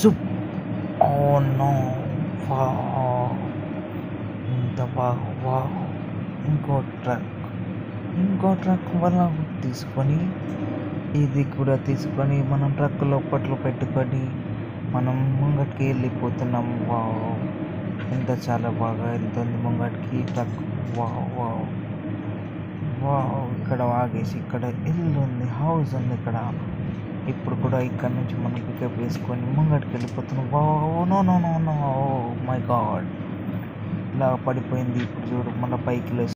జుప్. Oh no. Wow, ఇంత బాగా. Wow, ఇంకో ట్రక్ వల్ల తీసుకొని ఇది కూడా తీసుకొని మనం ట్రక్ లోపట్లో పెట్టుకొని మనం ముంగటికి వెళ్ళిపోతున్నాం. వావ్, ఎంత చాలా బాగా వెళ్తుంది ముంగటికి ట్రక్. వావ్ వావ్ వావ్, ఇక్కడ ఆగేసి ఇక్కడ ఇల్లు ఉంది, హౌస్ ఉంది ఇక్కడ. ఇప్పుడు కూడా ఇక్కడ నుంచి మనం పికప్ వేసుకొని ముంగటికి వెళ్ళిపోతున్నాం. Wow, no no no no, my god, ఇలా పడిపోయింది. ఇప్పుడు చూడు, మన పైకి లేసి